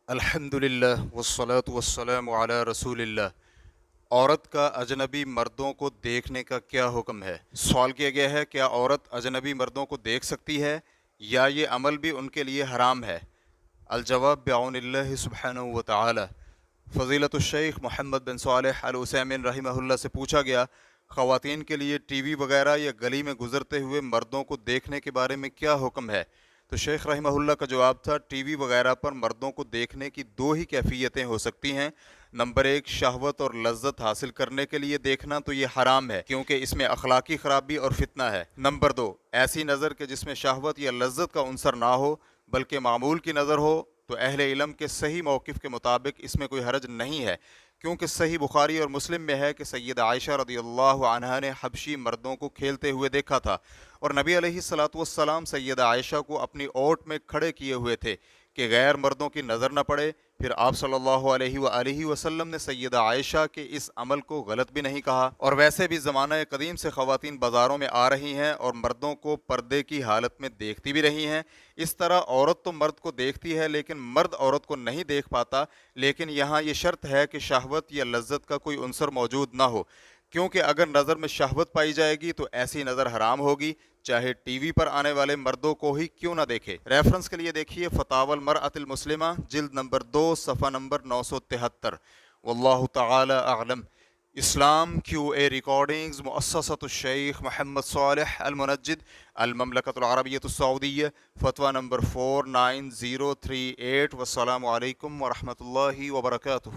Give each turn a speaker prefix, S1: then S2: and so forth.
S1: الحمدللہ والصلاة والسلام علی رسول اللہ۔ عورت کا اجنبی مردوں کو دیکھنے کا کیا حکم ہے؟ سوال کیا گیا ہے کیا عورت اجنبی مردوں کو دیکھ سکتی ہے یا یہ عمل بھی ان کے لیے حرام ہے؟ الجواب بعون اللہ سبحانہ و تعالی۔ فضیلت الشیخ محمد بن صالح العثیمین رحمہ اللہ سے پوچھا گیا خواتین کے لیے ٹی وی وغیرہ یا گلی میں گزرتے ہوئے مردوں کو دیکھنے کے بارے میں کیا حکم ہے؟ تو شیخ رحمہ اللہ کا جواب تھا ٹی وی وغیرہ پر مردوں کو دیکھنے کی دو ہی کیفیتیں ہو سکتی ہیں۔ نمبر ایک، شہوت اور لذت حاصل کرنے کے لیے دیکھنا تو یہ حرام ہے کیونکہ اس میں اخلاقی خرابی اور فتنہ ہے۔ نمبر دو، ایسی نظر کہ جس میں شہوت یا لذت کا عنصر نہ ہو بلکہ معمول کی نظر ہو، تو اہل علم کے صحیح موقف کے مطابق اس میں کوئی حرج نہیں ہے، کیونکہ صحیح بخاری اور مسلم میں ہے کہ سیدہ عائشہ رضی اللہ عنہا نے حبشی مردوں کو کھیلتے ہوئے دیکھا تھا، اور نبی علیہ الصلاۃ والسلام سیدہ عائشہ کو اپنی اوٹ میں کھڑے کیے ہوئے تھے کہ غیر مردوں کی نظر نہ پڑے۔ پھر آپ صلی اللہ علیہ وآلہ وسلم نے سیدہ عائشہ کے اس عمل کو غلط بھی نہیں کہا۔ اور ویسے بھی زمانہ قدیم سے خواتین بازاروں میں آ رہی ہیں اور مردوں کو پردے کی حالت میں دیکھتی بھی رہی ہیں۔ اس طرح عورت تو مرد کو دیکھتی ہے لیکن مرد عورت کو نہیں دیکھ پاتا، لیکن یہاں یہ شرط ہے کہ شہوت یا لذت کا کوئی عنصر موجود نہ ہو، کیونکہ اگر نظر میں شہوت پائی جائے گی تو ایسی نظر حرام ہوگی، چاہے ٹی وی پر آنے والے مردوں کو ہی کیوں نہ دیکھے۔ ریفرنس کے لیے دیکھیے فتاوی المرأة المسلمہ جلد نمبر 2 صفحہ نمبر 973۔ واللہ تعالی اعلم۔ اسلام کیو اے ریکارڈنگز، مؤسسۃ الشیخ محمد صالح المنجد، المملکۃ العربیۃ السعودیہ، فتویٰ نمبر 49038۔ والسلام علیکم ورحمۃ اللہ وبرکاتہ۔